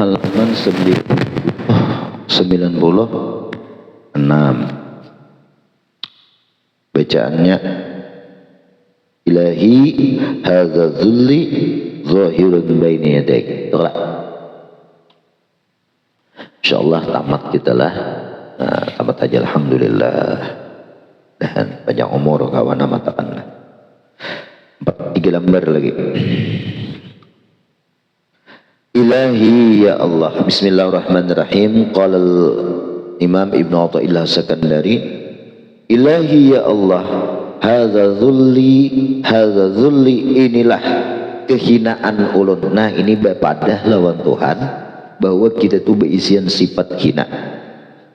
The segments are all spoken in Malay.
halaman 96. Bacaannya, ilahi hadza dzulli zahirun baina yadaik. Tolak. Insyaallah tamat kita lah. Nah, tamat aja alhamdulillah. Dan panjang umur kawan matakanlah. 3 lembar lagi. Ilahi ya Allah. Bismillahirrahmanirrahim. Qala Imam Ibnu Athaillah Sakandari, ilahi ya Allah, hadza dzulli inilah kehinaan ulun. Nah, ini bapadah lawan Tuhan bahwa kita tuh berisian sifat hina.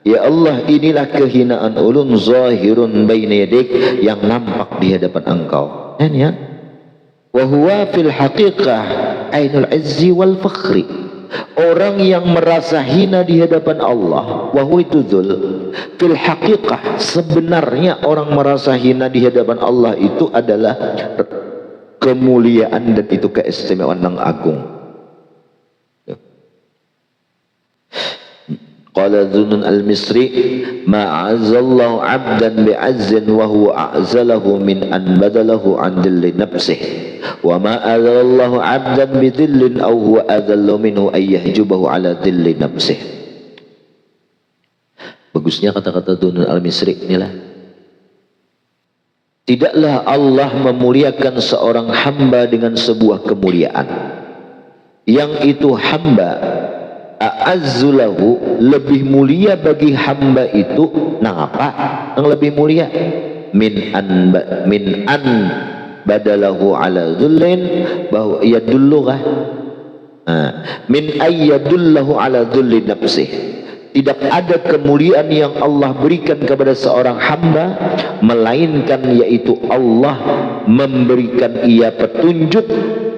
Ya Allah, inilah kehinaan ulun zahirun baina yadik, yang nampak di hadapan Engkau. Dan ya, wa huwa fil haqiqah ainul izzi wal fakhri. Orang yang merasa hina di hadapan Allah, wa huwa itu dzul, fil haqiqah, sebenarnya orang merasa hina di hadapan Allah itu adalah kemuliaan dan itu keistimewaan yang agung. Qala Dzunun al-Misri, ma'azallahu 'abdan bi'azzin wa huwa a'zalahu min an badalahu an dhilli nafsihi wa ma a'zalallahu 'abdan bidhillin aw huwa adzallu minhu ay yahjubahu 'ala dhilli nafsihi. Bagusnya kata-kata Dzunun al-Misri inilah, tidaklah Allah memuliakan seorang hamba dengan sebuah kemuliaan yang itu hamba a'azzulahu, lebih mulia bagi hamba itu. Nah, apa yang lebih mulia? Min an badalahu ala dhullin, bahwa yadullugah min ayyadullahu ala dhulli nafsih. Tidak ada kemuliaan yang Allah berikan kepada seorang hamba melainkan yaitu Allah memberikan ia petunjuk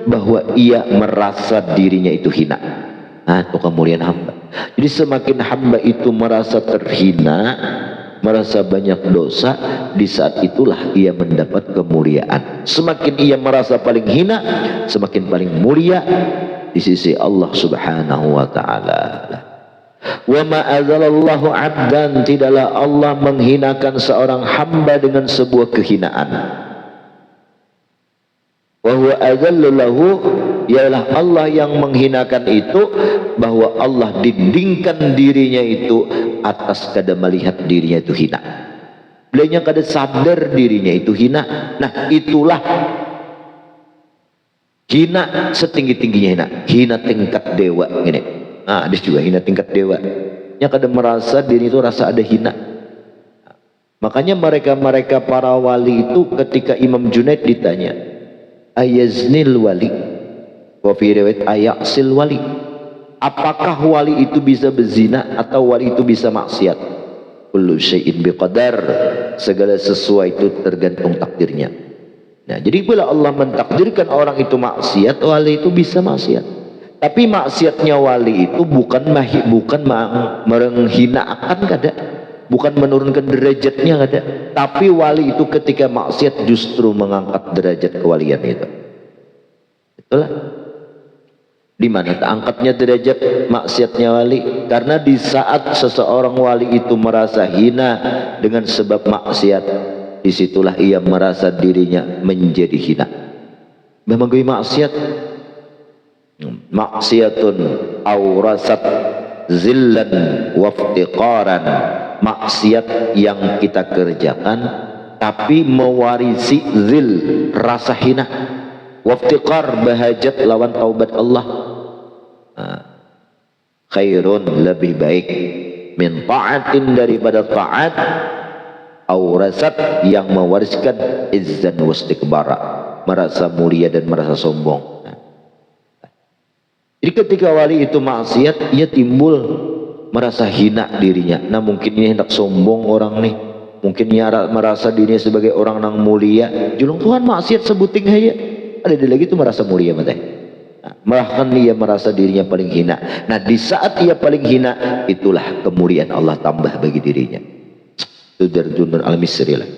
bahwa ia merasa dirinya itu hina. Nah, itu kemuliaan hamba. Jadi semakin hamba itu merasa terhina, merasa banyak dosa, di saat itulah ia mendapat kemuliaan. Semakin ia merasa paling hina, semakin paling mulia di sisi Allah Subhanahu wa ta'ala. Wa ma adzalallahu 'abdan, tidaklah Allah menghinakan seorang hamba dengan sebuah kehinaan. Wa huwa adzallu lahu, ialah Allah yang menghinakan itu, bahwa Allah dindingkan dirinya itu atas kada melihat dirinya itu hina. Beliau kada sadar dirinya itu hina. Nah, itulah hina setinggi-tingginya hina. Hina tingkat dewa gini. Nah, ada juga hina tingkat dewa. Yang kada merasa diri itu rasa ada hina. Makanya mereka para wali itu ketika Imam Junaid ditanya, ayaznil wali wa fi riwayat ayasil wali, apakah wali itu bisa berzina atau wali itu bisa maksiat? Kullu syai'in biqadar, segala sesuatu itu tergantung takdirnya. Nah, jadi bila Allah mentakdirkan orang itu maksiat, wali itu bisa maksiat. Tapi maksiatnya wali itu bukan menghinakan, kada, bukan menurunkan derajatnya, kada. Tapi wali itu ketika maksiat justru mengangkat derajat kewalian itu. Itulah di mana terangkatnya derajat maksiatnya wali, karena di saat seseorang wali itu merasa hina dengan sebab maksiat, disitulah ia merasa dirinya menjadi hina. Memang gue maksiatun aurasat zillan waftiqaran, maksiat yang kita kerjakan tapi mewarisi zil, rasa hina, waftiqar, bahajat lawan taubat Allah. Khairun, lebih baik, min ta'atin, daripada ta'at, aurasat, yang mewariskan izzan wastikbara, merasa mulia dan merasa sombong. Jadi ketika wali itu maksiat, ia timbul merasa hina dirinya. Nah, mungkin ini hendak sombong orang nih, mungkin ia merasa dirinya sebagai orang yang mulia. Julung Tuhan maksiat sebuting haya, ada lagi itu merasa mulia matanya. Bahkan ia merasa dirinya paling hina. Nah, di saat ia paling hina, itulah kemuliaan Allah tambah bagi dirinya. Itu dari Dzunun al-Misri lah.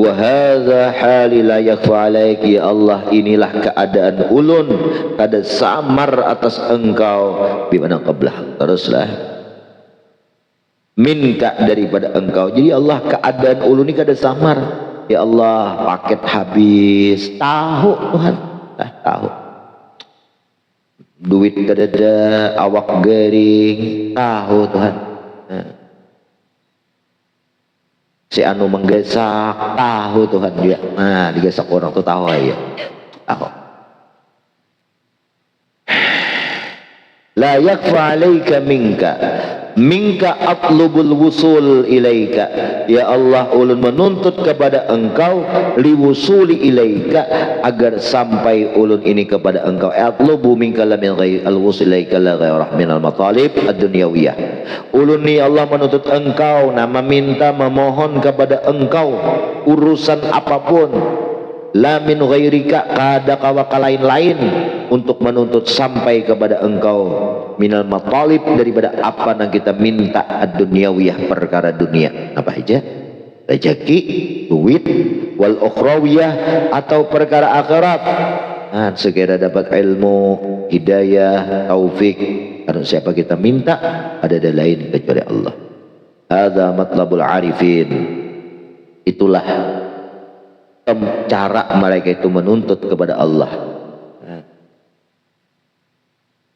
wa hadza hali la yakhfa alaiki, ya Allah inilah keadaan ulun kada samar atas engkau, bimana qablah, teruslah minta daripada engkau. Jadi Allah keadaan ulun ini kada samar, ya Allah paket habis, tahu Tuhan, tahu duit kada ada, awak garing, tahu Tuhan. Si anu menggesak, tahu Tuhan dia. Nah, digesak orang tuh tahu aja. Tahu. La yakfa alaika minka atlubul wusul ilaika, ya Allah ulun menuntut kepada engkau liwusuli ilaika, agar sampai ulun ini kepada engkau. Atlubu minka la min ghairi alwusul ilaika la ghairah minal matalib ad-dunyawiyah. Ulun ni Allah menuntut engkau, nama minta memohon kepada engkau urusan apapun, la min ghairika, kada kawaka lain-lain, untuk menuntut sampai kepada engkau minal matalib, daripada apa yang kita minta ad-dunyawiyah, perkara dunia apa aja, rezeki, duit, wal ukhrawiyah, atau perkara akhirat. Nah, segera dapat ilmu, hidayah, taufik, karena siapa kita minta ada lain kecuali Allah. Hadza matlabul arifin, itulah cara mereka itu menuntut kepada Allah.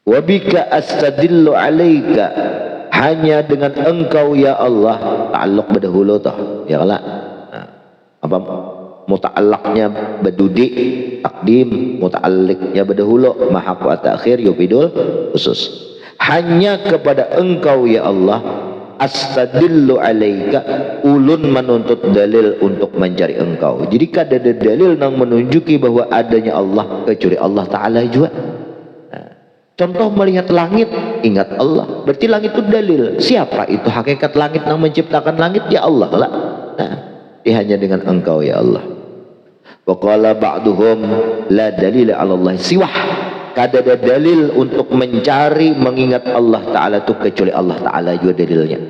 Wabika astadillu alaika, hanya dengan engkau ya Allah, ta'alluq berdahulu toh ya Allah, apa muta'allaqnya bedudi takdim, muta'alliqnya berdahulu, mahaq wa ta'khir yubidul khusus. Hanya kepada engkau ya Allah, astadillu alaika, ulun menuntut dalil untuk mencari engkau. Jadi kada ada dalil yang menunjuki bahwa adanya Allah kecuali Allah Ta'ala juga. Contoh melihat langit, ingat Allah, berarti langit itu dalil. Siapa itu hakikat langit yang menciptakan langit? Ya Allah lah. Nah, hanya dengan engkau ya Allah. Wa qala ba'duhum la dalila 'ala Allah siwah, kada ada dalil untuk mencari mengingat Allah Ta'ala itu kecuali Allah Ta'ala juga dalilnya.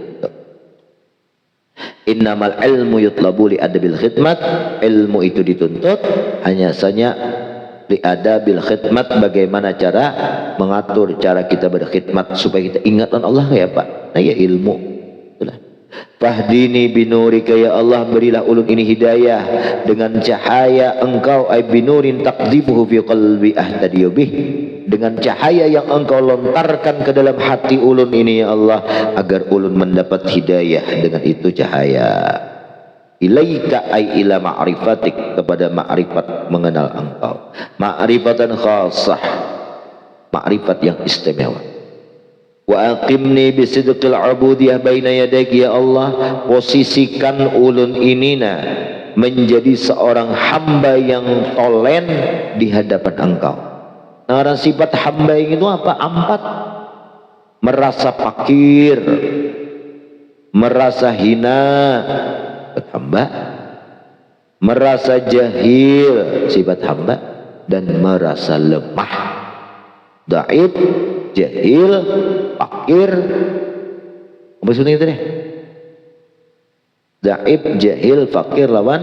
Innamal ilmu yutlabu li adabil khidmat, ilmu itu dituntut hanya saja li adabil khidmat, bagaimana cara mengatur cara kita berkhidmat supaya kita ingatkan Allah ya Pak. Nah ya ilmu itulah. Fahdini binurika, ya Allah berilah ulun ini hidayah dengan cahaya engkau, ay binurin taqdhifuhu fi qalbi ahtadiyu bih, dengan cahaya yang engkau lontarkan ke dalam hati ulun ini ya Allah, agar ulun mendapat hidayah dengan itu cahaya. Ilaika ay ila ma'rifatik, kepada ma'rifat mengenal engkau, ma'rifatan khasah, ma'rifat yang istimewa. Wa aqimni bisidqil ubudiyah baina yadak, ya Allah posisikan ulun ini menjadi seorang hamba yang tolen di hadapan engkau. Nah, sifat hamba itu apa? Empat: merasa fakir, merasa hina, hamba, merasa jahil, sifat hamba, dan merasa lemah, daib, jahil, fakir. Apa sebutnya itu deh? Daib, jahil, fakir lawan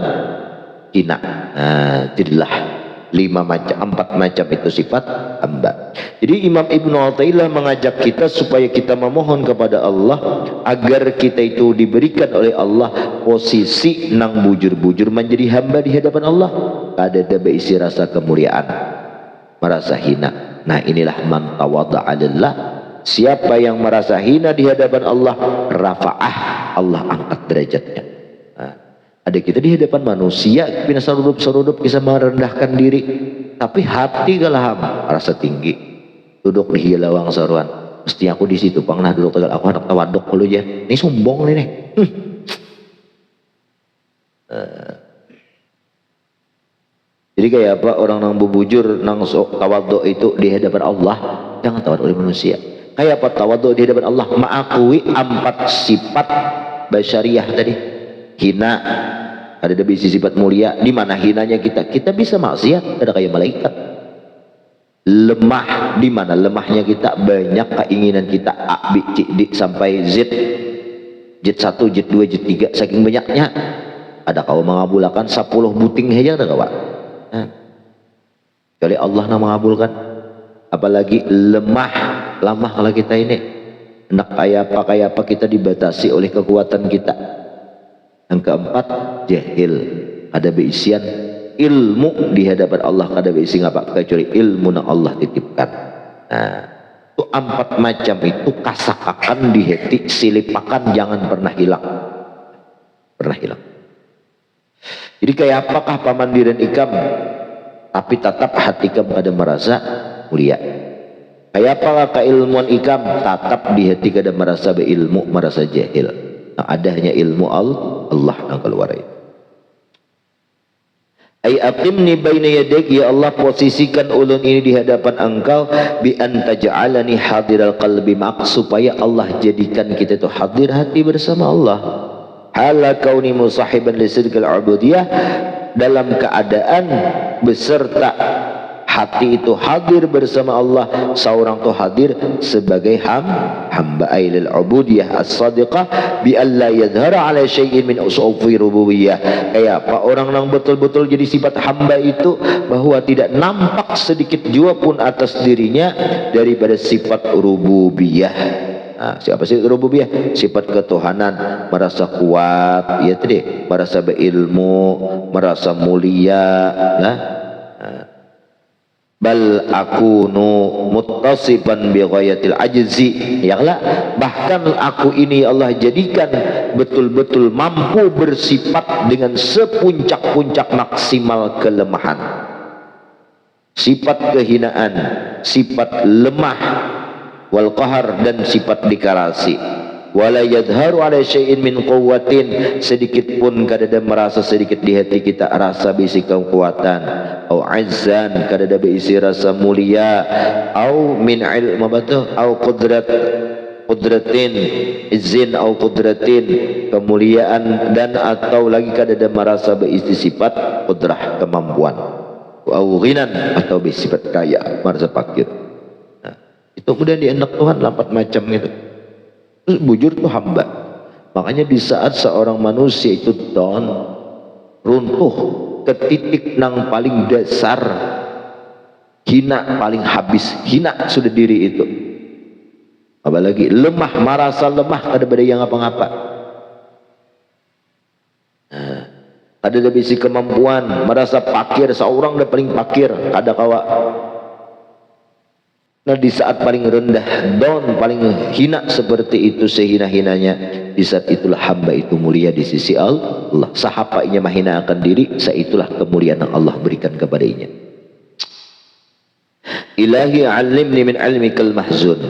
hina. Nah, jadilah empat macam itu sifat hamba. Jadi Imam Ibnu Athaillah mengajak kita supaya kita memohon kepada Allah agar kita itu diberikan oleh Allah posisi nang bujur-bujur menjadi hamba di hadapan Allah, ada berisi rasa kemuliaan, merasa hina. Nah inilah man tawadda'a lillah, siapa yang merasa hina di hadapan Allah, rafa'ah, Allah angkat derajatnya. Nah, ada kita di hadapan manusia pina sarudup bisa merendahkan diri, tapi hati kalah rasa tinggi, duduk di hilawang saruan, mesti aku di situ pang nah duduk tegal, aku anak tawaduk dulu ya, ini sombong nih. Jadi kayak apa orang nang bubujur nang tawaduk itu di hadapan Allah, jangan tawaduk oleh manusia. Kayak apa tawaduk di hadapan Allah, mengakui empat sifat basyariah tadi. Hina, ada bisi sifat mulia, di mana hinanya kita bisa maksiat, ada kayak malaikat. Lemah, di mana lemahnya kita, banyak keinginan kita A, B, C, D sampai Z, Z1, Z2, Z3, saking banyaknya. Ada kau mengabulkan 10 buting saja ada kau Pak. Kecuali Allah yang mengabulkan. Apalagi lemah kalau kita ini. Hendak kayak apa kita dibatasi oleh kekuatan kita. Yang keempat, jahil. Ada beisian ilmu di hadapan Allah, kada beisi ngapa kecuali ilmu yang Allah titipkan. Nah, itu 4 macam itu kasakakan diheti silipakan jangan pernah hilang. Pernah hilang. Jadi kayak apakah pamandiran ikam tapi tetap hati ikam kada merasa mulia. Kayak apakah keilmuan ikam tetap di hati kada merasa beilmu, merasa jahil. Nah, adanya ilmu Allah yang keluar itu. Ay aqimni baina yadik, ya Allah posisikan ulun ini di hadapan engkau bi an taj'alani hadiral qalbi, mak supaya Allah jadikan kita itu hadir hati bersama Allah. Hala kauni musahiban li sidqil ubudiyah, dalam keadaan beserta hati itu hadir bersama Allah, seorang itu hadir sebagai hamba ailil ubudiyah as-sadiqah bi alla yadhhara ala syai'in min usufi rububiyah. Kayak apa orang yang betul-betul jadi sifat hamba itu bahwa tidak nampak sedikit jua pun atas dirinya daripada sifat rububiyah. Nah, siapa sih rububiyah? Sifat ketuhanan, merasa kuat, ya tadi, merasa berilmu, merasa mulia, nah. Bal akunu muttasifan bi ghayatil ajzi, yalah bahkan aku ini Allah jadikan betul-betul mampu bersifat dengan sepuncak-puncak maksimal kelemahan, sifat kehinaan, sifat lemah wal qahar, dan sifat dikarasi. Wala yadharu ala syai'in min quwwatin, sedikit pun kadada merasa sedikit di hati kita rasa bisi kekuatan, au azzan kadada bisi rasa mulia, au min ilm mabatu au qudratin izin au qudratin kemuliaan, dan atau lagi kadada merasa bisi sifat qudrah kemampuan, au ghinan atau bisi sifat kaya merasa fakir. Nah, itu kemudian diendak Tuhan 4 macam itu. Terus bujur tuh hamba. Makanya di saat seorang manusia itu down, runtuh ke titik nang paling dasar, hina, paling habis, hina sudah diri itu. Apalagi lemah, merasa lemah kada bada yang apa-apa. Nah, kada ada bisi kemampuan, merasa pakir, seorang dah paling pakir, kada kawa. Nah, di saat paling rendah, down, paling hina seperti itu, sehina-hinanya, di saat itulah hamba itu mulia di sisi Allah. Sahapainya mahina akan diri, saitulah kemuliaan yang Allah berikan kepadanya. Ilahi alimni min ilmikal mahzun,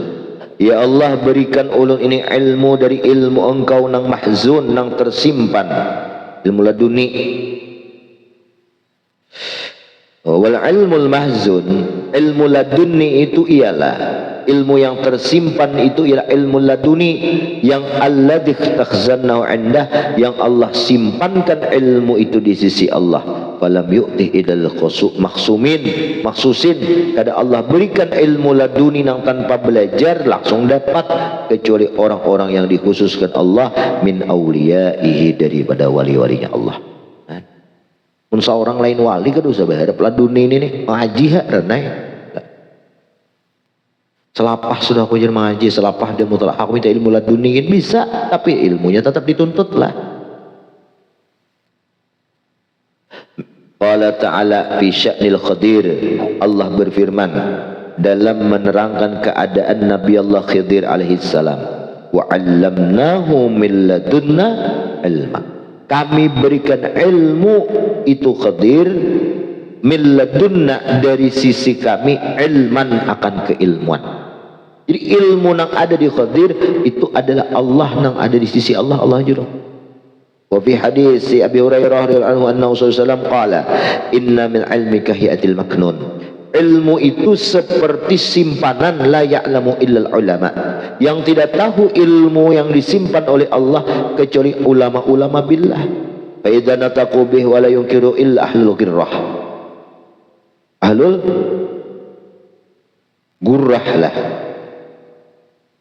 ya Allah berikan ulun ini ilmu dari ilmu engkau nang mahzun, nang tersimpan, ilmu laduni. Wal ilmul mahzun, ilmu laduni itu ialah ilmu yang tersimpan, itu ialah ilmu laduni yang alladzi takhzannahu indah, yang Allah simpankan ilmu itu di sisi Allah. Falam yu'ti idal maksusin, kada Allah berikan ilmu laduni yang tanpa belajar langsung dapat, kecuali orang-orang yang dikhususkan Allah min auliyaihi, daripada wali-walinya Allah. Pun seorang lain wali kan usah berharap laduni ini nih ngaji hak renai. Selapah sudah aku jadi mengaji, selapah dia mutlak aku minta ilmu laduni kan bisa, tapi ilmunya tetap dituntut lah. Qala ta'ala fi sya'nil Khidir, Allah berfirman dalam menerangkan keadaan Nabi Allah Khidir alaihi salam, wa 'allamnahu min ladunna ilma, kami berikan ilmu itu Khidir min ladunna, dari sisi kami, ilman akan keilmuan. Jadi ilmu yang ada di Khidir itu adalah Allah, yang ada di sisi Allah, Allah juru. Wa fi hadis Abi Hurairah radhiyallahu anhu annahu sallallahu alaihi wasallam qala inna min ilmika hiyatil maknun, ilmu itu seperti simpanan la ya'lamu illal ulama, yang tidak tahu ilmu yang disimpan oleh Allah kecuali ulama-ulama billah. Fa idza nataqu bih wa la yunkiru illa ahlul ghirrah, ahlul gurrah lah.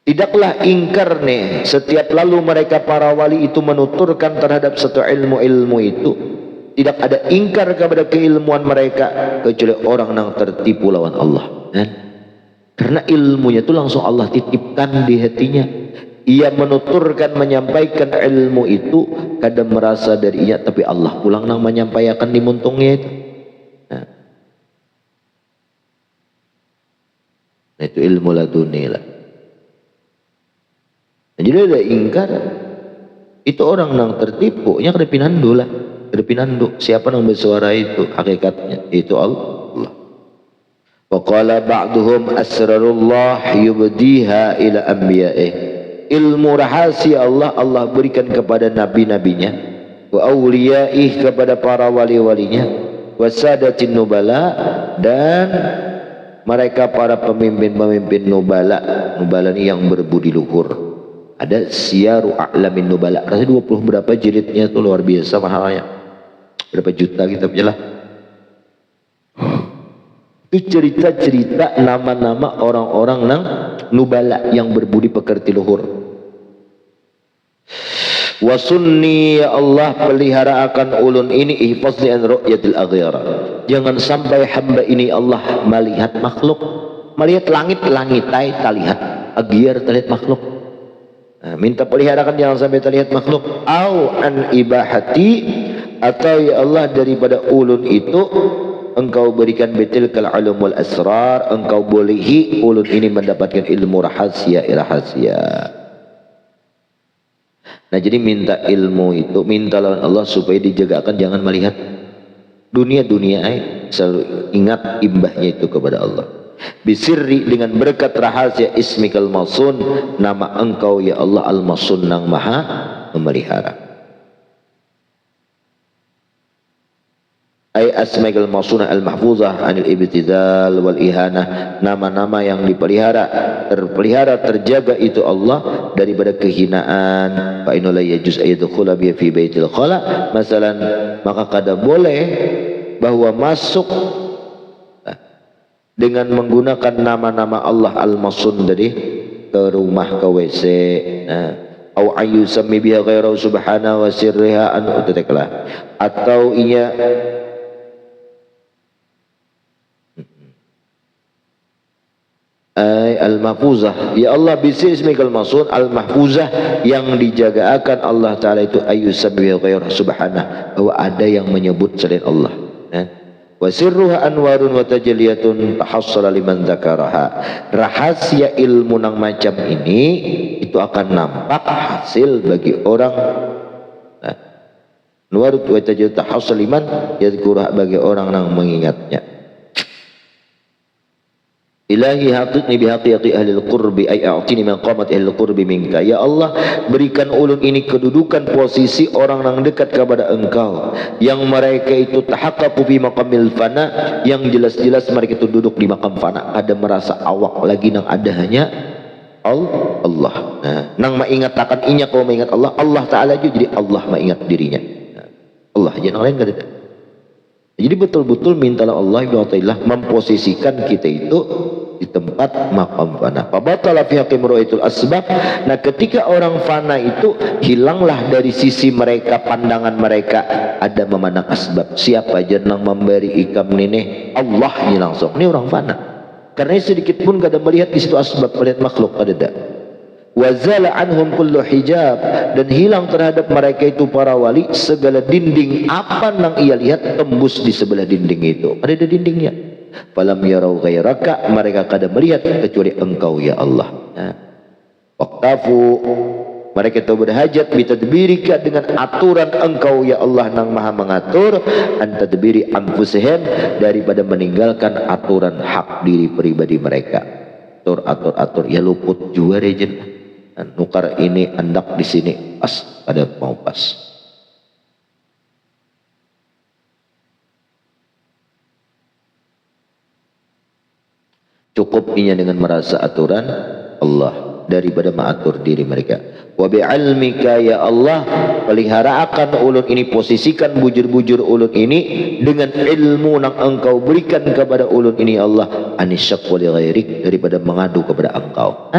Tidaklah ingkar nih setiap lalu mereka para wali itu menuturkan terhadap satu ilmu-ilmu itu. Tidak ada ingkar kepada keilmuan mereka kecuali orang yang tertipu lawan Allah. Karena ilmunya itu langsung Allah titipkan di hatinya. Ia menuturkan, menyampaikan ilmu itu kadang merasa darinya, tapi Allah pulang nang menyampaikan di muntungnya itu. Nah, itu ilmu laduni lah. Jadi ada ingkar, itu orang yang tertipu, nya kada pinandu lah, kada pinandu. Siapa yang bersuara itu? Hakikatnya itu Allah. Wa qala ba'duhum asrarullah yubdiha ila anbiya'ih. Ilmu rahasia Allah berikan kepada nabi-nabinya, wa awliyaih kepada para wali-walinya, wa sadatin nubala dan mereka para pemimpin-pemimpin nubala ini yang berbudi luhur. Ada Syiaru A'lamin Nubala, rasanya 20 berapa jilidnya tuh, luar biasa mahalnya, berapa juta kitabnya lah. Itu cerita-cerita nama-nama orang-orang nang nubala yang berbudi pekerti luhur. Wasunni ya Allah, pelihara akan ulun ini ihfazni an ru'yatil aghyara. Jangan sampai hamba ini Allah melihat makhluk, melihat langit ay terlihat aghyar, terlihat makhluk. Minta peliharakan jangan sampai terlihat makhluk. Au an ibahati, atau ya Allah daripada ulun itu engkau berikan betil kal ulumul asrar, engkau bolehi ulun ini mendapatkan ilmu rahasia. Nah jadi minta ilmu itu, minta lawan Allah supaya dijagakan jangan melihat dunia selalu ingat imbahnya itu kepada Allah. Bisirri, dengan berkat rahasia ismikal masun, nama engkau ya Allah al-masun yang maha memelihara. Ay asmikal masunah al-mahfuzah anil ibtidal wal ihanah, nama-nama yang terpelihara terjaga itu Allah daripada kehinaan. Fa inna la yajuz ayadkhula bi fi baitil khala masalan, maka kada boleh bahwa masuk dengan menggunakan nama-nama Allah al-masun dari ke rumah, ke WC, au ayu sami biha ghairu subhanahu wa sirriha an utaklah, atau inya al-mahfuzah ya Allah bisi ismikal masun al-mahfuzah, yang dijaga akan Allah Ta'ala itu ayu sami biha ghairu subhanahu, bahwa ada yang menyebut selain Allah. Wa sirruha anwarun wa tajalliyatun tahassala liman dzakaraha. Rahasia ilmu nang macam ini itu akan nampak hasil bagi orang, anwarut wa tajalliyatun tahassala liman yadhkuruha, bagi orang yang mengingatnya. Ilahi haqqiqni bihaqiqi ahli al-qurbi ay a'tini min qamati ahli al-qurbi minka. Ya Allah, berikan ulun ini kedudukan posisi orang yang dekat kepada engkau, yang mereka itu tahaqqaqu fi maqamil fana, yang jelas-jelas mereka itu duduk di makam fana, ada merasa awak lagi nang ada hanya Allah. Nang mengingatakan inya kau mengingat Allah, Allah Ta'ala juga jadi Allah mengingat dirinya. Allah jangan lain kada. Jadi betul-betul mintalah Allah memposisikan kita itu di tempat makam fana. Fabatala fi haqqi ru'yatul asbab. Nah ketika orang fana itu hilanglah dari sisi mereka, pandangan mereka ada memandang asbab. Siapa aja yang memberi ikam ini? Allah ini langsung. Ini orang fana. Karena sedikit pun kada melihat di situ asbab, melihat makhluk kada ada. Wazala anhum kullu hijab, dan hilang terhadap mereka itu para wali segala dinding apa yang ia lihat tembus di sebelah dinding itu, ada dindingnya. Falam yarau ghairaka, mereka kada melihat kecuali engkau ya Allah. Waqtafu, mereka itu berhajat bitadbirika, dengan aturan engkau ya Allah nang maha mengatur, antadbiri anfusihim, daripada meninggalkan aturan hak diri pribadi mereka. Atur ya luput juga rejen. Nukar ini andak di sini pas, ada mau pas. Cukup inya dengan merasa aturan Allah daripada mengatur diri mereka. Wa bi'ilmika ya Allah, pelihara akan ulun ini, posisikan bujur-bujur ulun ini dengan ilmu yang engkau berikan kepada ulun ini Allah, anisyak wa li ghairik, daripada mengadu kepada engkau.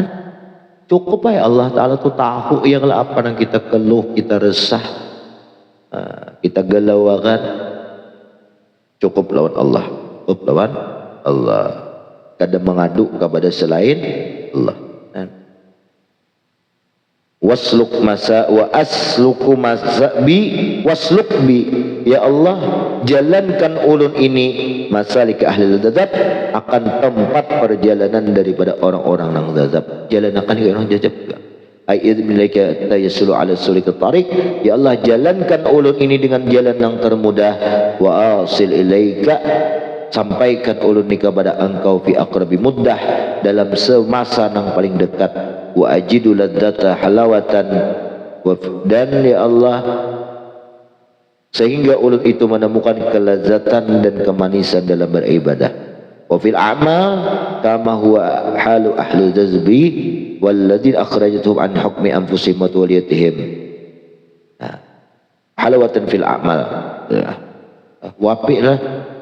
Cukup ya Allah Ta'ala tuh tahu yang apa yang kita keluh, kita resah, kita galaukan. Cukup lawan Allah. Cukup lawan Allah. Kadang mengadu kepada selain Allah. Wasluk masa wa asluku masabi wasluk bi, ya Allah jalankan ulun ini masalik ahli dzadzab, akan tempat perjalanan daripada orang-orang nang dzadzab. Jalankan orang jajab enggak? Ayyid billaika tayasulu ala sulik tariq, ya Allah jalankan ulun ini dengan jalan yang termudah. Wa asil ilaika, sampaikan ulun ni kepada engkau fi aqrabi muddah, dalam semasa yang paling dekat. Wa ajidu ladzata halawatan, dan ya Allah sehingga ulun itu menemukan kelezatan dan kemanisan dalam beribadah. Wa fil a'mal kama huwa halu ahli dzazbi walladzina akhrajatuhum an hukmi anfusihim wa waliyatihim. Halawatan fil a'mal, wafi'lah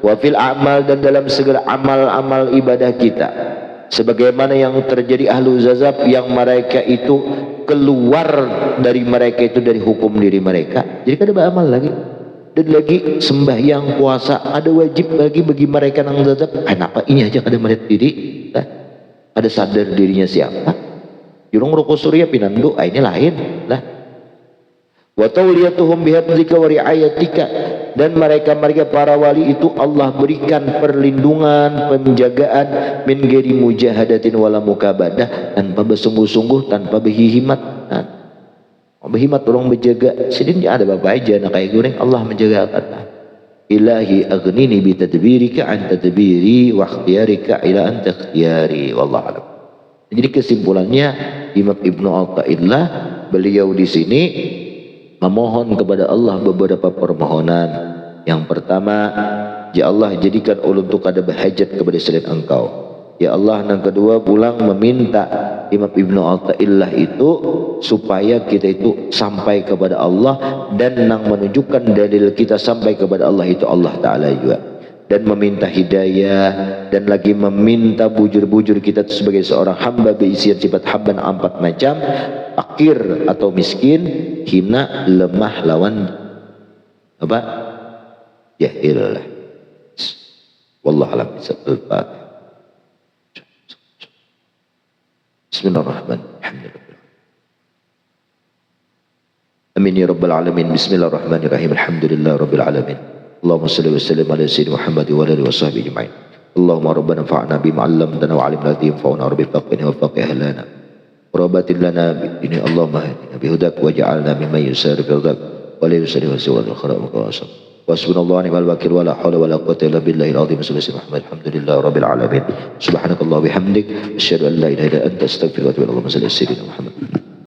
wa fil a'mal, dan dalam segala amal-amal ibadah kita, sebagaimana yang terjadi ahlu dzadzab yang mereka itu keluar dari mereka itu dari hukum diri mereka. Jadi kada beramal lagi, dan lagi sembahyang puasa ada wajib lagi bagi mereka yang dzadzab. Kenapa ini aja kada melihat diri, ada sadar dirinya siapa. Jurung rukun surya pinandu, ini lain lah. Wa tawliyatuhum bihadzika wa riayatika, dan mereka para wali itu Allah berikan perlindungan, penjagaan min ghairi mujahadatin wala mukabadah, tanpa bersungguh-sungguh, tanpa berhimat. Berhimat tolong menjaga sidin ada bapak aja nak kayak goreng, Allah menjaga kata ilahi aghnini bi tadbirika an tadbiri wa ikhtiyarika ila anta ikhtiyari, wallahu a'lam. Jadi kesimpulannya Imam Ibnu Athaillah beliau di sini memohon kepada Allah beberapa permohonan. Yang pertama, ya Allah jadikan ulun tu kada berhajat kepada selain engkau. Ya Allah, yang kedua pulang meminta Imam Ibnu Athaillah itu supaya kita itu sampai kepada Allah, dan yang menunjukkan dalil kita sampai kepada Allah itu Allah Ta'ala juga, dan meminta hidayah, dan lagi meminta bujur-bujur kita sebagai seorang hamba berisian sifat hamba 4 macam, fakir atau miskin, hina, lemah lawan apa? Jahil lah. Wallahu a'lam bishawab. Bismillahirrahmanirrahim. Amin ya rabbal alamin. Bismillahirrahmanirrahim. Alhamdulillah rabbil alamin. Allahumma salli wa sallim ala sayyidina Muhammad wa ala alihi wa sahbihi ajma'in. Allahumma rabbana fa'na bima 'allamtana wa 'allimna ladhi yanfa'una rabbi faqihna wa faqih lana. Rabatil lana bidini Allahumma hadina bihudak waj'alna mimman yusari fil hudak wa la yusari wa siwa al-khara wa qasam. Wasbunallahu ni'mal wakil wa la hawla wa la quwwata illa billahil azim. Alhamdulillah rabbil alamin. Subhanakallah bihamdik asyhadu an la ilaha illa anta astaghfiruka wa atubu ilaik. Allahumma salli ala sayyidina Muhammad.